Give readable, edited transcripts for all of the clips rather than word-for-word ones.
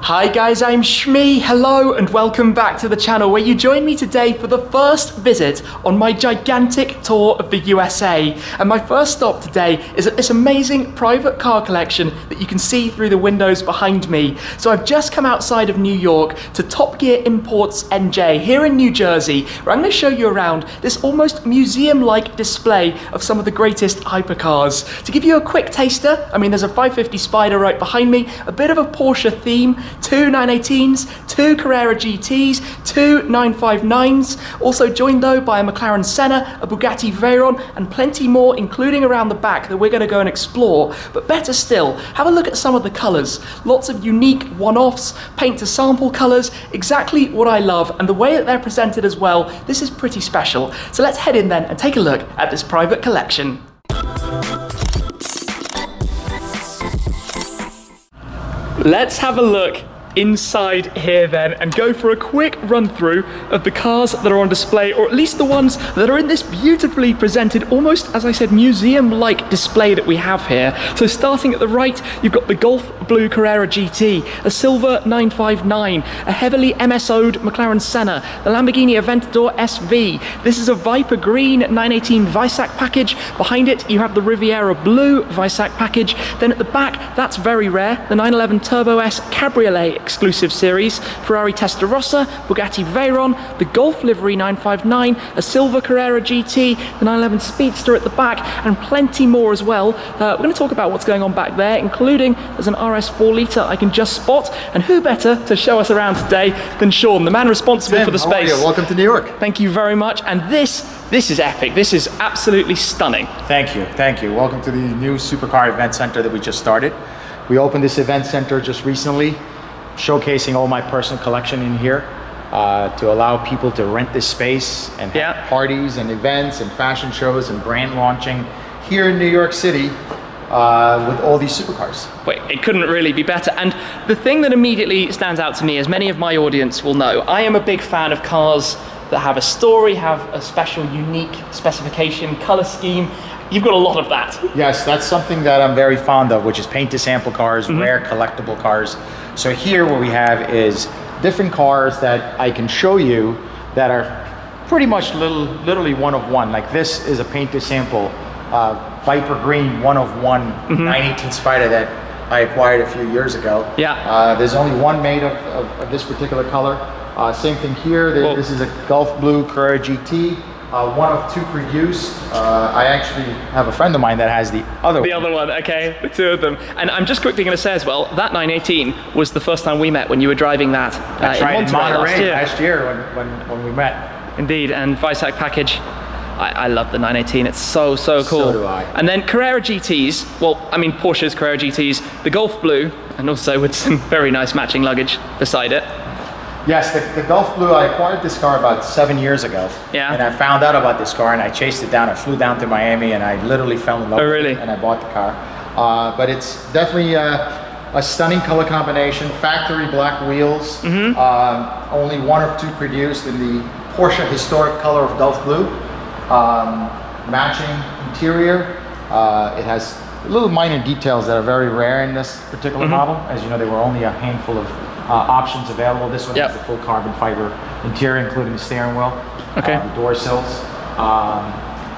Hi guys, I'm Shmee. Hello and welcome back to the channel where you join me today for the first visit on my gigantic tour of the USA. And my first stop today is at this amazing private car collection that you can see through the windows behind me. So I've just come outside of New York to Top Gear Imports NJ here in New Jersey, where I'm going to show you around this almost museum-like display of some of the greatest hypercars. To give you a quick taster, I mean, there's a 550 Spider right behind me, a bit of a Porsche theme, two 918s, two Carrera GTs, two 959s, also joined though by a McLaren Senna, a Bugatti Veyron, and plenty more, including around the back that we're going to go and explore. But better still, have a look at some of the colours. Lots of unique one-offs, paint to sample colours, exactly what I love, and the way that they're presented as well, this is pretty special. So let's head in then and take a look at this private collection. Let's have a look inside here then and go for a quick run through of the cars that are on display, or at least the ones that are in this beautifully presented, almost, as I said, museum-like display that we have here. So starting at the right, you've got the Golf Blue Carrera GT, a silver 959, a heavily MSO'd McLaren Senna, the Lamborghini Aventador SV. This is a Viper Green 918 Weissach package. Behind it, you have the Riviera Blue Weissach package. Then at the back, that's very rare, the 911 Turbo S Cabriolet exclusive series, Ferrari Testarossa, Bugatti Veyron, the Golf Livery 959, a silver Carrera GT, the 911 Speedster at the back, and plenty more as well. We're going to talk about what's going on back there, including there's an RS 4 litre I can just spot, and who better to show us around today than Sean, the man responsible Tim, for the space. how are you? Welcome to New York. Thank you very much, and this is epic. This is absolutely stunning. Thank you, thank you. Welcome to the new Supercar Event Center that we just started. We opened this event center just recently, showcasing all my personal collection in here to allow people to rent this space and have parties and events and fashion shows and brand launching here in New York City with all these supercars. Wait, it couldn't really be better. And the thing that immediately stands out to me, as many of my audience will know, I am a big fan of cars that have a story, have a special, unique specification, color scheme. You've got a lot of that. Yes, that's something that I'm very fond of, which is paint to sample cars, rare collectible cars. So here what we have is different cars that I can show you that are pretty much literally one of one. Like this is a paint to sample Viper Green one of one 918 Spider that I acquired a few years ago. Yeah. There's only one made of this particular color. Same thing here. This is a Golf Blue Carrera GT. One of two produced. I actually have a friend of mine that has the other one. The other one, okay, the two of them. And I'm just quickly going to say as well, that 918 was the first time we met when you were driving that in Monterey last year when we met. Indeed, and Weissach package. I love the 918, it's so cool. So do I. And then Carrera GTs, well, I mean Porsche's Carrera GTs, the Golf Blue, and also with some very nice matching luggage beside it. Yes, the Golf Blue, I acquired this car about 7 years ago. Yeah. And I found out about this car and I chased it down. I flew down to Miami and I literally fell in love with it and I bought the car. But it's definitely a stunning color combination, factory black wheels, only one of two produced in the Porsche historic color of Golf Blue. Matching interior. It has little minor details that are very rare in this particular model. As you know, there were only a handful of options available. This one has the full carbon fiber interior, including the steering wheel, the door sills.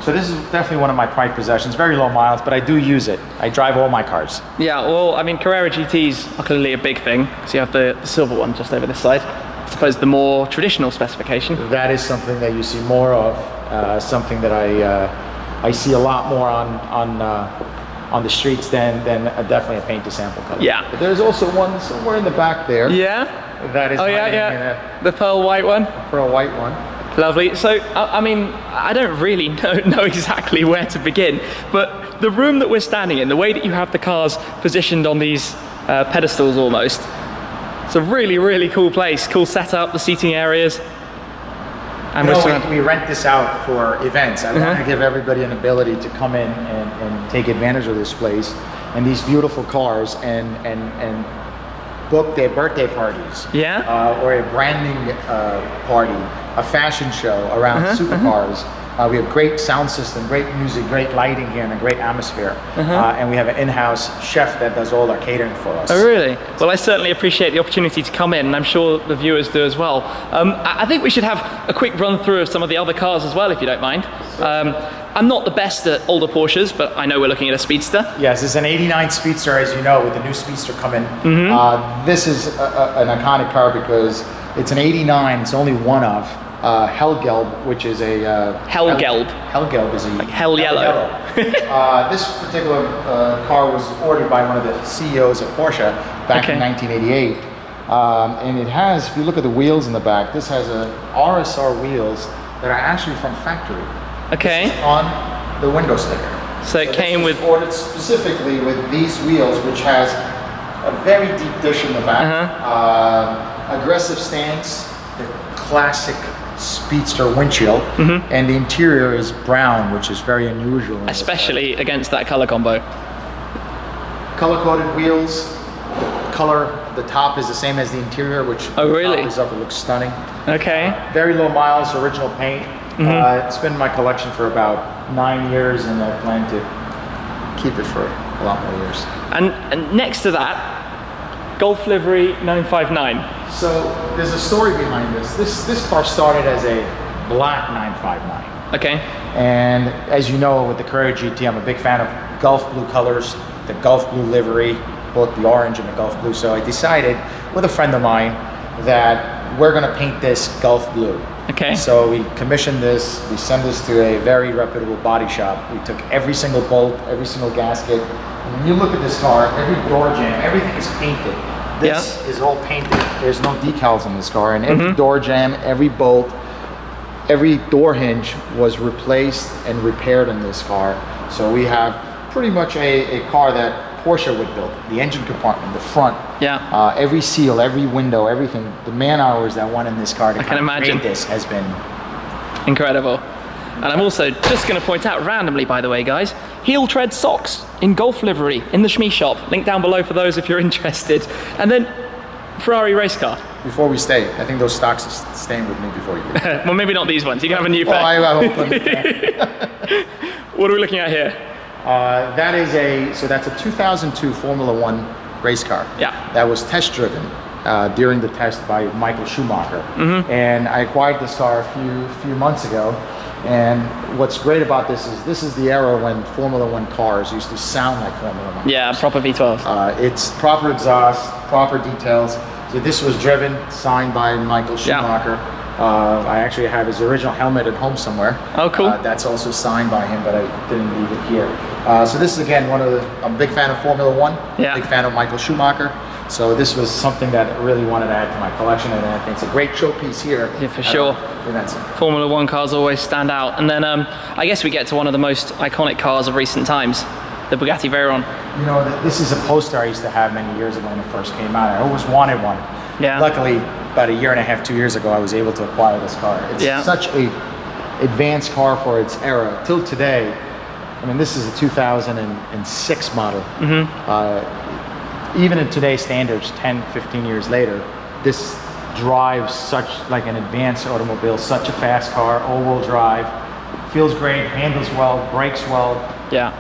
So this is definitely one of my prized possessions. Very low miles, but I do use it. I drive all my cars. Yeah, well, I mean, Carrera GTs are clearly a big thing. So you have the silver one just over this side. I suppose the more traditional specification. That is something that you see more of. Something that I see a lot more on the streets than definitely a paint to sample color. Yeah. But there's also one somewhere in the back there. Yeah? That is The pearl white one? Pearl white one. Lovely. So, I mean, I don't really know exactly where to begin, but the room that we're standing in, the way that you have the cars positioned on these pedestals almost, it's a really cool place. Cool setup, the seating areas. And we rent this out for events. I want to give everybody an ability to come in and take advantage of this place and these beautiful cars and book their birthday parties. Yeah. Or a branding party, a fashion show around supercars. We have great sound system, great music, great lighting here, and a great atmosphere. And we have an in-house chef that does all our catering for us. Oh, really? Well, I certainly appreciate the opportunity to come in, and I'm sure the viewers do as well. I think we should have a quick run through of some of the other cars as well, if you don't mind. I'm not the best at older Porsches, but I know we're looking at a Speedster. Yes, it's an 89 Speedster, as you know, with the new Speedster coming. This is an iconic car because it's an 89, it's only one of. Hellgelb, which is a... Hellgelb? Hellgelb is a... Like hell yellow. This particular car was ordered by one of the CEOs of Porsche back in 1988. And it has, if you look at the wheels in the back, this has RSR wheels that are actually from factory. Okay. On the window sticker. So it came with... ordered specifically with these wheels, which has a very deep dish in the back. Aggressive stance, the classic Speedster windshield, and the interior is brown, which is very unusual. Especially against that color combo. Color-coded wheels. The color, the top is the same as the interior, which really? is up, it looks stunning. Okay. Very low miles, original paint. It's been in my collection for about 9 years, and I plan to keep it for a lot more years. And next to that, Golf livery 959. So there's a story behind this. This car started as a black 959. Okay. And as you know, with the Carrera GT, I'm a big fan of Gulf blue colors, the Gulf blue livery, both the orange and the Gulf blue. So I decided with a friend of mine that we're gonna paint this Gulf blue. Okay. So we commissioned this, we sent this to a very reputable body shop. We took every single bolt, every single gasket. And when you look at this car, every door jamb, everything is painted. This is all painted. There's no decals on this car, and every door jamb, every bolt, every door hinge was replaced and repaired in this car. So we have pretty much a car that Porsche would build. The engine compartment, the front, every seal, every window, everything. The man hours that went in this car to create this has been incredible. And I'm also just going to point out randomly, by the way, guys, heel tread socks in Golf livery in the Shmee shop. Link down below for those if you're interested. And then Ferrari race car. Before we stay, I think those stocks are staying with me before you. Well, maybe not these ones. You can have a new pair. I hope them. What are we looking at here? That's a 2002 Formula One race car. Yeah. That was test driven during the test by Michael Schumacher. And I acquired this car a few months ago. And what's great about this is the era when Formula One cars used to sound like Formula One. Yeah, proper V12s. It's proper exhaust, proper details. So this was driven, signed by Michael Schumacher. I actually have his original helmet at home somewhere. Oh, cool. That's also signed by him, but I didn't leave it here. So this is, again, I'm a big fan of Formula One, big fan of Michael Schumacher. So this was something that I really wanted to add to my collection, and I think it's a great showpiece here. Yeah, for sure. Formula One cars always stand out. And then I guess we get to one of the most iconic cars of recent times, the Bugatti Veyron. You know, this is a poster I used to have many years ago when it first came out. I always wanted one. Yeah. Luckily, about a year and a half, 2 years ago, I was able to acquire this car. It's such a advanced car for its era. Till today, I mean, this is a 2006 model. Even in today's standards, 10, 15 years later, this drives such like an advanced automobile, such a fast car, all-wheel drive, feels great, handles well, brakes well. Yeah.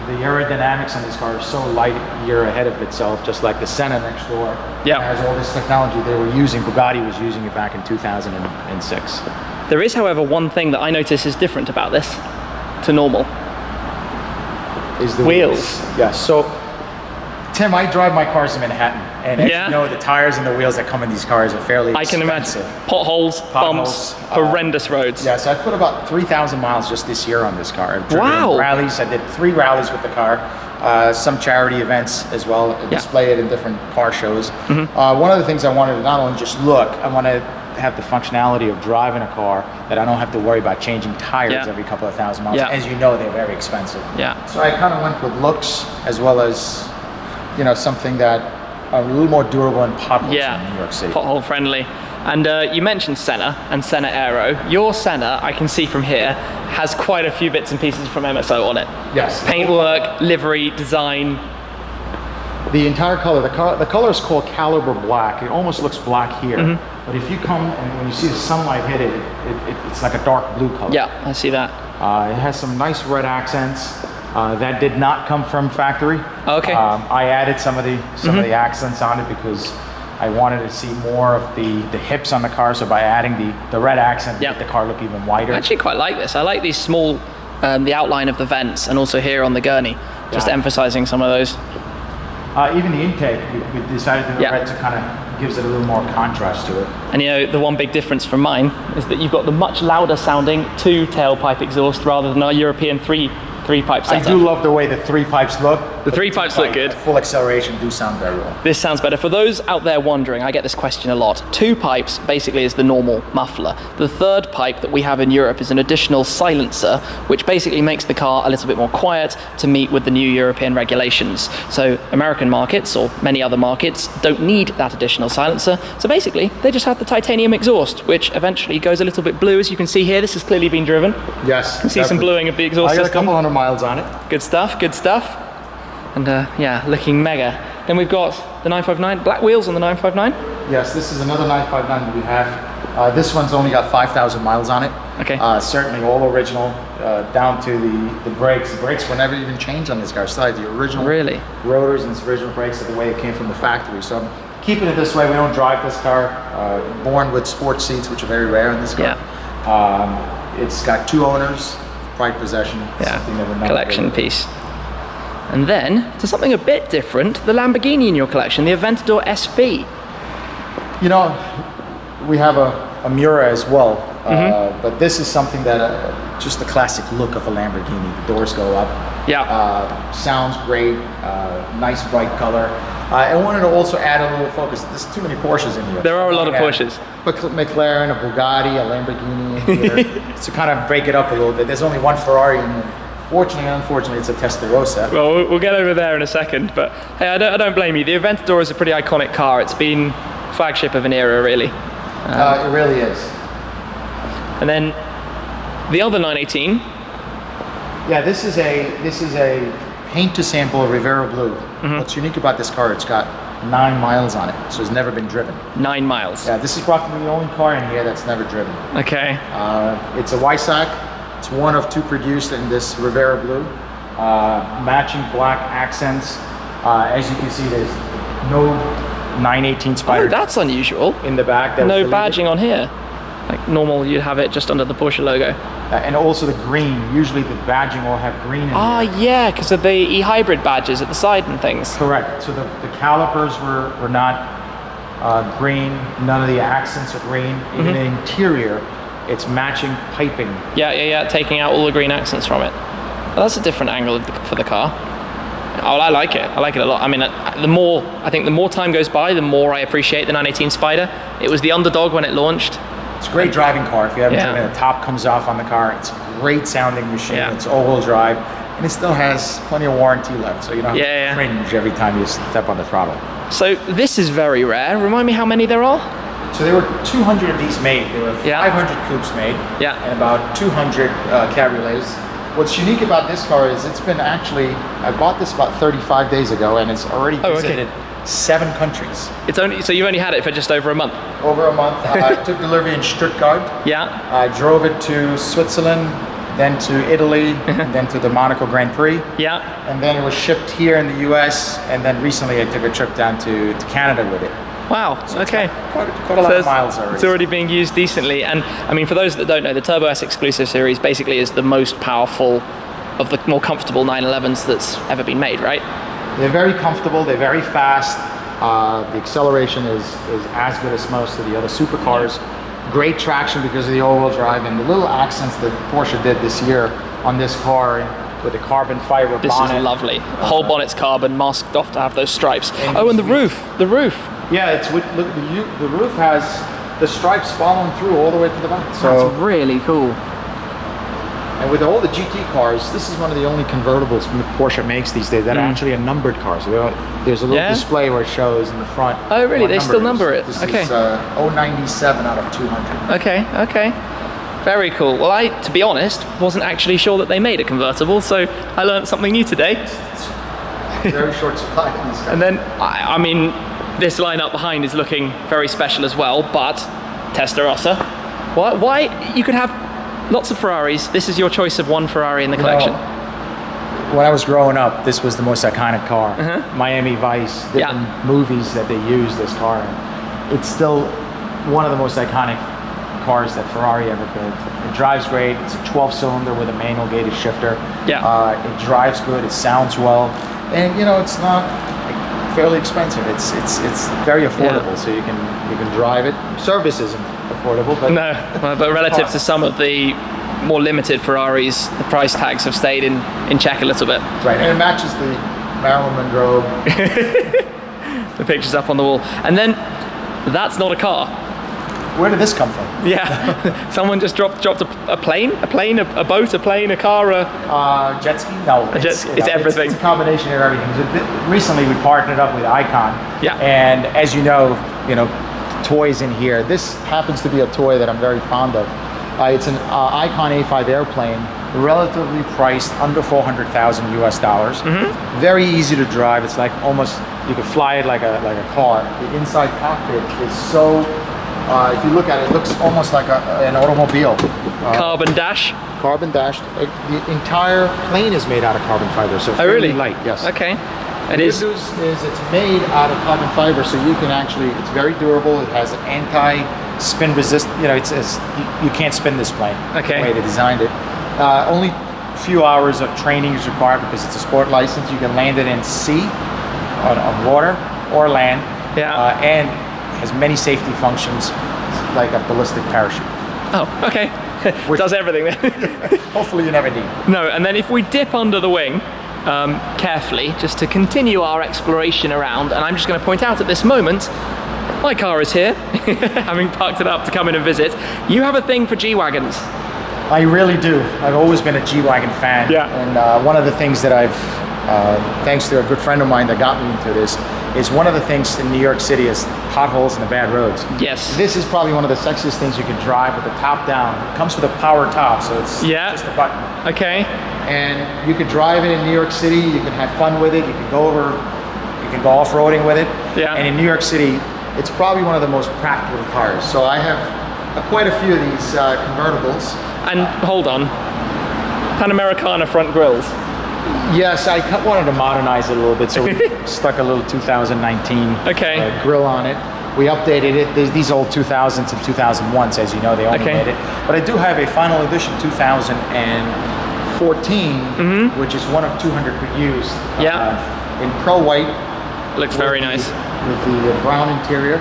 The aerodynamics on this car is so light year ahead of itself, just like the Senna next door. Yeah. Has all this technology they were using. Bugatti was using it back in 2006. There is, however, one thing that I notice is different about this to normal. Is the wheels. Yes. So, Tim, I drive my cars in Manhattan, and as you know, the tires and the wheels that come in these cars are fairly expensive. I can imagine. Potholes, bumps, horrendous roads. Yeah, so I put about 3,000 miles just this year on this car. I've driven rallies. I did 3 rallies with the car, some charity events as well, display it in different car shows. One of the things I wanted to not only just look, I want to have the functionality of driving a car that I don't have to worry about changing tires every couple of thousand miles. As you know, they're very expensive. So I kind of went with looks as well as, you know, something that are a little more durable and popular in New York City. Pothole friendly. And you mentioned Senna and Senna Aero. Your Senna, I can see from here, has quite a few bits and pieces from MSO on it. Yes. Paintwork, livery, design. the entire color, the color is called caliber black. It almost looks black here. But if you come and when you see the sunlight hit it, it's like a dark blue color. Yeah, I see that. It has some nice red accents. That did not come from factory. Okay. I added some of the accents on it because I wanted to see more of the hips on the car. So by adding the red accent, make the car look even wider. I actually quite like this. I like these small, the outline of the vents, and also here on the gurney, just emphasizing some of those. Even the intake, we decided to go red to kind of gives it a little more contrast to it. And you know, the one big difference from mine is that you've got the much louder sounding 2 tailpipe exhaust rather than our European 3 pipe setup. I do love the way the 3 pipes look. The 3 pipes look good. At full acceleration do sound very well. This sounds better. For those out there wondering, I get this question a lot. 2 pipes basically is the normal muffler. The 3rd pipe that we have in Europe is an additional silencer, which basically makes the car a little bit more quiet to meet with the new European regulations. So American markets, or many other markets, don't need that additional silencer. So basically, they just have the titanium exhaust, which eventually goes a little bit blue. As you can see here, this has clearly been driven. Yes. You can see some bluing of the exhaust system. I got system. a couple hundred miles on it. Good stuff, good stuff. And yeah, looking mega. Then we've got the 959, black wheels on the 959. Yes, this is another 959 that we have. This one's only got 5,000 miles on it. Okay. Certainly all original, down to the brakes. The brakes were never even changed on this car. Still had the original rotors and its original brakes are the way it came from the factory. So I'm keeping it this way. We don't drive this car. Born with sports seats, which are very rare in this car. Yeah. It's got 2 owners. Pride possession. Yeah, collection piece. And then, to something a bit different, the Lamborghini in your collection, the Aventador SV. You know, we have a Miura as well, but this is something that, just the classic look of a Lamborghini. The doors go up. Yeah. Sounds great, nice bright color. I wanted to also add a little focus. There's too many Porsches in here. There are a lot of Porsches. But McLaren, a Bugatti, a Lamborghini in here. To kind of break it up a little bit. There's only one Ferrari in here. Fortunately and unfortunately, it's a Testarossa. Well, we'll get over there in a second, but hey, I don't blame you. The Aventador is a pretty iconic car. It's been flagship of an era, really. It really is. And then the other 918. Yeah, this is a paint to sample Rivera Blue. What's unique about this car? It's got 9 miles on it, so it's never been driven. 9 miles. Yeah, this is probably the only car in here that's never driven. Okay. It's a Weissach. It's one of 2 produced in this Rivera Blue. Matching black accents. As you can see, there's no 918 Spider. Oh, that's unusual. In the back. No badging on here. Like normal, you'd have it just under the Porsche logo. And also the green. Usually the badging will have green in it. Ah, yeah, because of the e-hybrid badges at the side and things. Correct. So the calipers were not green. None of the accents are green. Even the interior, it's matching piping. Yeah, taking out all the green accents from it. Well, that's a different angle for the car. Oh, I like it. I like it a lot. I mean, I think the more time goes by, the more I appreciate the 918 Spider. It was the underdog when it launched. It's a great driving car. If you haven't driven it, the top comes off on the car. It's a great sounding machine. It's all-wheel drive, and it still has plenty of warranty left, so you don't have to cringe every time you step on the throttle. So this is very rare. Remind me how many there are? So there were 200 of these made. There were 500 coupes made, and about 200 cabriolets. What's unique about this car is it's been I bought this about 35 days ago, and it's already visited 7 countries. So you only had it for just over a month? Over a month. I took delivery in Stuttgart. Yeah. I drove it to Switzerland, then to Italy, and then to the Monaco Grand Prix. Yeah. And then it was shipped here in the US, and then recently I took a trip down to Canada with it. Wow, so okay. Quite a lot of miles already. It's already being used decently. And I mean, for those that don't know, the Turbo S Exclusive Series basically is the most powerful of the more comfortable 911s that's ever been made, right? They're very comfortable, they're very fast. The acceleration is as good as most of the other supercars. Great traction because of the all-wheel drive, and the little accents that Porsche did this year on this car with the carbon fiber bonnet. This is lovely. The whole bonnet's carbon, masked off to have those stripes. Oh, and the roof. Yeah, look, the roof has the stripes following through all the way to the back. So that's really cool. And with all the GT cars, this is one of the only convertibles Porsche makes these days that are actually a numbered car. So there's a little display where it shows in the front. Oh, really? They still number it? This is 097 out of 200. Okay. Very cool. Well, to be honest, wasn't actually sure that they made a convertible, so I learned something new today. very short supply of these cars. And then, I mean, this lineup behind is looking very special as well, but Testarossa. Why you could have lots of Ferraris? This is your choice of one Ferrari in the collection. When I was growing up, this was the most iconic car. Miami Vice, different movies that they used this car in. It's still one of the most iconic cars that Ferrari ever built. It drives great. It's a 12-cylinder with a manual gated shifter. It drives good. It sounds well, and you know it's not fairly expensive. It's very affordable, so you can drive it. Service isn't affordable, but no, but relative to some of the more limited Ferraris, the price tags have stayed in check a little bit. Right, and it matches the Marilyn Monroe. The picture's up on the wall, and then that's not a car. Where did this come from? Yeah, someone just dropped a plane, a boat, a plane, a car, jet ski. No, it's everything. It's a combination of everything. Recently, we partnered up with Icon. Yeah. And as you know, toys in here. This happens to be a toy that I'm very fond of. It's an Icon A5 airplane, relatively priced under $400,000 US. Very easy to drive. It's like almost you could fly it like a car. The inside cockpit is so. If you look at it, it looks almost like an automobile. Carbon dash. Carbon dashed. The entire plane is made out of carbon fiber, so it's really light. Yes. Okay. The good news is it's made out of carbon fiber, so you can actually. It's very durable. It has anti-spin resist. You can't spin this plane. Okay. The way they designed it. Only a few hours of training is required because it's a sport license. You can land it in sea, on water, or land. Yeah. And has many safety functions, like a ballistic parachute. Oh, okay. Which does everything then. Hopefully you never need. No, and then if we dip under the wing, carefully, just to continue our exploration around, and I'm just going to point out at this moment, my car is here, having parked it up to come in and visit. You have a thing for G-Wagons. I really do. I've always been a G-Wagon fan. Yeah. And one of the things that I've, thanks to a good friend of mine that got me into this, is one of the things in New York City is potholes and the bad roads. Yes. This is probably one of the sexiest things you can drive with the top down. It comes with a power top, so it's just a button. Okay. And you could drive it in New York City, you can have fun with it, you can go off-roading with it. Yeah. And in New York City, it's probably one of the most practical cars. So I have quite a few of these convertibles. And hold on, Panamericana front grills. Yes, I wanted to modernize it a little bit, so we stuck a little 2019 grill on it. We updated it. These old 2000s and 2001s, as you know, they only made it. But I do have a final edition 2014, which is one of 200 we used. In Pro White. Looks very nice. With the brown interior.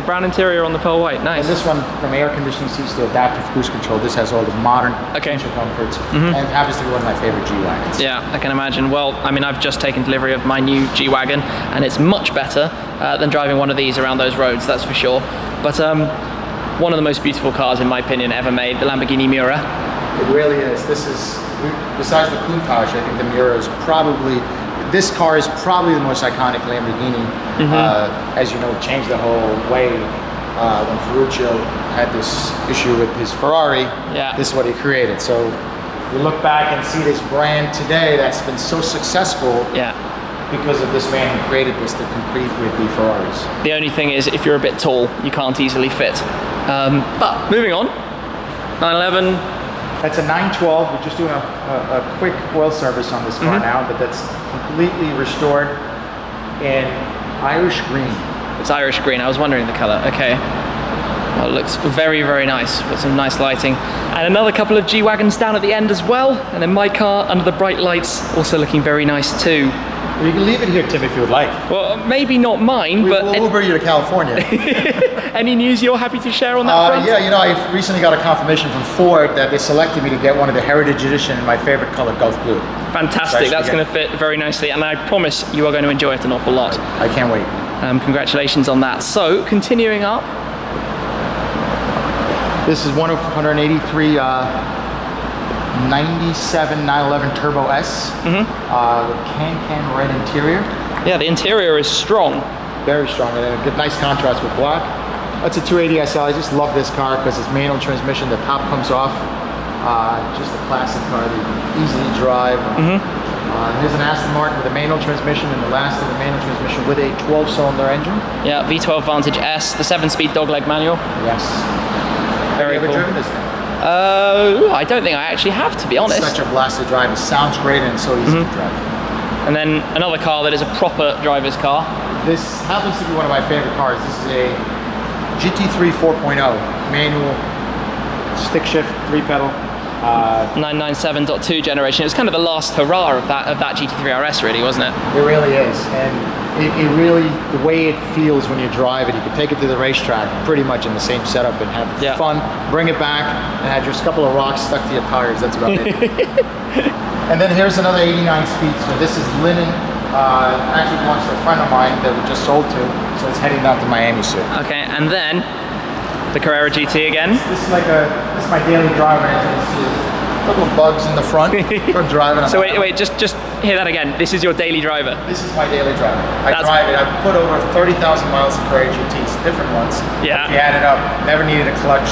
Brown interior on the pearl white, nice. And this one, from air conditioning seats to adaptive cruise control, this has all the modern feature comforts, and happens to be one of my favorite G-Wagons. Yeah, I can imagine. Well, I mean, I've just taken delivery of my new G-Wagon, and it's much better than driving one of these around those roads, that's for sure. But one of the most beautiful cars, in my opinion, ever made, the Lamborghini Miura. It really is. This is, besides the Countach, I think the Miura is probably, this car is probably the most iconic Lamborghini. As you know, it changed the whole way when Ferruccio had this issue with his Ferrari. This is what he created. So you look back and see this brand today that's been so successful because of this man who created this to compete with the Ferraris. The only thing is, if you're a bit tall, you can't easily fit. But moving on, 911. That's a 912. We're just doing a quick oil service on this car now, but that's completely restored in Irish green. It's Irish green. I was wondering the color. Okay. Well, it looks very, very nice. Got some nice lighting. And another couple of G-Wagons down at the end as well. And then my car under the bright lights, also looking very nice too. Well, you can leave it here, Tim, if you would like. Well, maybe not mine, but... We'll Uber you to California. Any news you're happy to share on that front? Yeah, you know, I recently got a confirmation from Ford that they selected me to get one of the Heritage Edition in my favorite color, Gulf Blue. Fantastic, that's going to fit very nicely, and I promise you are going to enjoy it an awful lot. I can't wait. Congratulations on that. So, continuing up. This is one of 183 97 911 Turbo S with can red interior. Yeah, the interior is strong. Very strong, and a good, nice contrast with black. That's a 280 SL. I just love this car because it's manual transmission. The top comes off. Just a classic car that you can easily drive. Here's an Aston Martin with a manual transmission, and the last of the manual transmission with a 12-cylinder engine. Yeah, V12 Vantage S, the 7-speed dogleg manual. Yes. Very Have you cool. ever driven this thing? I don't think I actually have, to be honest. Such a blast to drive. It sounds great and it's so easy to drive. And then another car that is a proper driver's car. This happens to be one of my favorite cars. This is a GT3 4.0 manual stick shift 3-pedal. 997.2 generation. It was kind of the last hurrah of that GT3 RS, really, wasn't it? It really is, and it really, the way it feels when you drive it, you can take it to the racetrack pretty much in the same setup and have fun, bring it back, and have just a couple of rocks stuck to your tires. That's about it. And then here's another 89 speed. So this is linen. Actually belongs to a friend of mine that we just sold to, so it's heading down to Miami soon. Okay, and then the Carrera GT again. This is my daily driver. As you can see, a couple of bugs in the front for driving. So wait, just hear that again. This is your daily driver. This is my daily driver. I drive it. I've put over 30,000 miles of Carrera GTs, different ones. Yeah. If you add it up, never needed a clutch.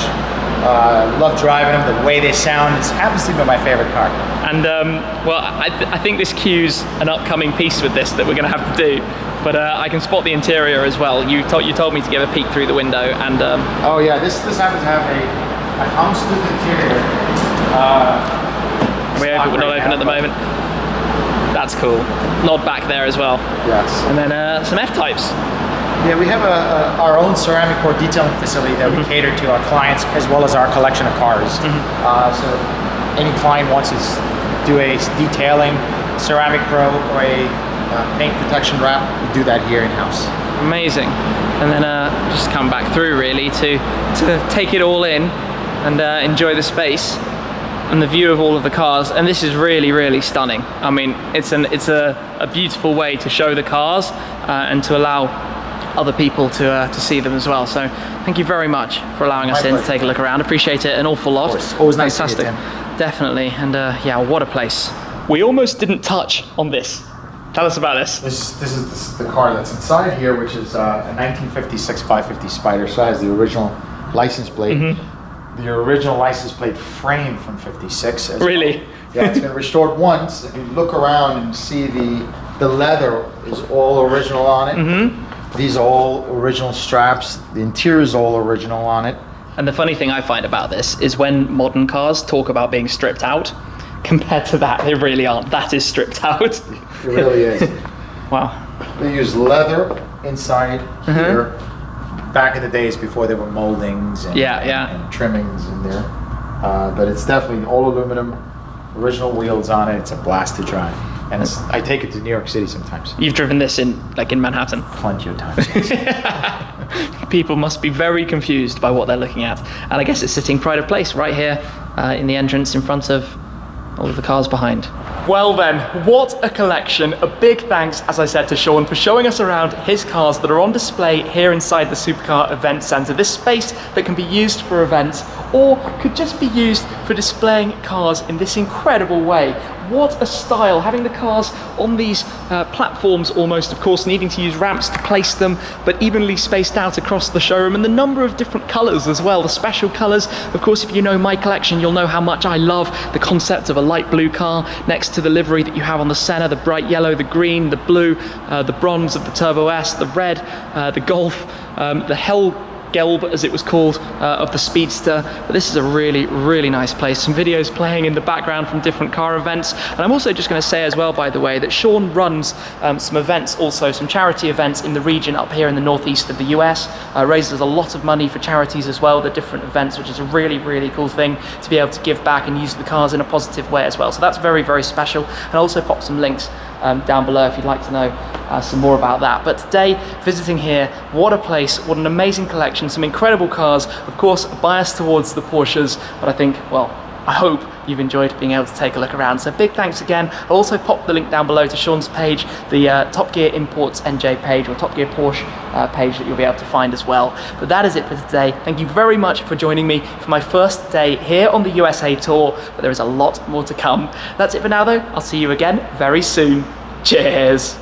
Love driving them. The way they sound. It happens to be my favorite car. And well, I think this cues an upcoming piece with this that we're going to have to do. But I can spot the interior as well. You told me to give a peek through the window, and oh yeah, this happens to have a houndstooth interior. We're not open at the moment. That's cool. Nod back there as well. Yes. And then some F-types. Yeah, we have our own ceramic core detailing facility that we cater to our clients as well as our collection of cars. So any client wants us to do a detailing, ceramic pro, or a paint protection wrap, we do that here in-house. Amazing. And then just come back through really to take it all in and enjoy the space and the view of all of the cars. And this is really, really stunning. I mean, it's a beautiful way to show the cars and to allow other people to see them as well. So thank you very much for allowing us in to take a look around. Appreciate it an awful lot. Of course. Always nice Fantastic. to see you, Tim. Definitely. And yeah, what a place. We almost didn't touch on this. Tell us about this. This is the car that's inside here, which is a 1956 550 Spider. So it has the original license plate. The original license plate frame from 56. Really? Well. Yeah, it's been restored once. If you look around and see the leather is all original on it. These are all original straps. The interior is all original on it. And the funny thing I find about this is when modern cars talk about being stripped out, compared to that, they really aren't. That is stripped out. It really is. Wow. They use leather inside here. Back in the days before there were moldings and, and trimmings in there. But it's definitely all aluminum, original wheels on it. It's a blast to drive. And I take it to New York City sometimes. You've driven this in Manhattan? Plenty of times. People must be very confused by what they're looking at. And I guess it's sitting pride of place right here in the entrance in front of all of the cars behind. Well then, what a collection. A big thanks, as I said, to Sean for showing us around his cars that are on display here inside the Supercar Event Center. This space that can be used for events or could just be used for displaying cars in this incredible way. What a style, having the cars on these platforms almost, of course, needing to use ramps to place them, but evenly spaced out across the showroom, and the number of different colors as well, the special colors. Of course, if you know my collection, you'll know how much I love the concept of a light blue car next to the livery that you have on the Senna, the bright yellow, the green, the blue, the bronze of the Turbo S, the red, the Golf, the Hell Gelb, as it was called, of the Speedster. But this is a really, really nice place. Some videos playing in the background from different car events. And I'm also just going to say as well, by the way, that Sean runs some events also, some charity events in the region up here in the northeast of the US. Raises a lot of money for charities as well, the different events, which is a really, really cool thing to be able to give back and use the cars in a positive way as well. So that's very, very special. And I'll also pop some links down below if you'd like to know some more about that. But today, visiting here, what a place, what an amazing collection, some incredible cars, of course biased towards the Porsches, but I think, well, I hope you've enjoyed being able to take a look around. So big thanks again. I'll also pop the link down below to Sean's page, the Top Gear Imports NJ page, or Top Gear Porsche page that you'll be able to find as well. But that is it for today. Thank you very much for joining me for my first day here on the USA tour, but there is a lot more to come. That's it for now though. I'll see you again very soon. Cheers.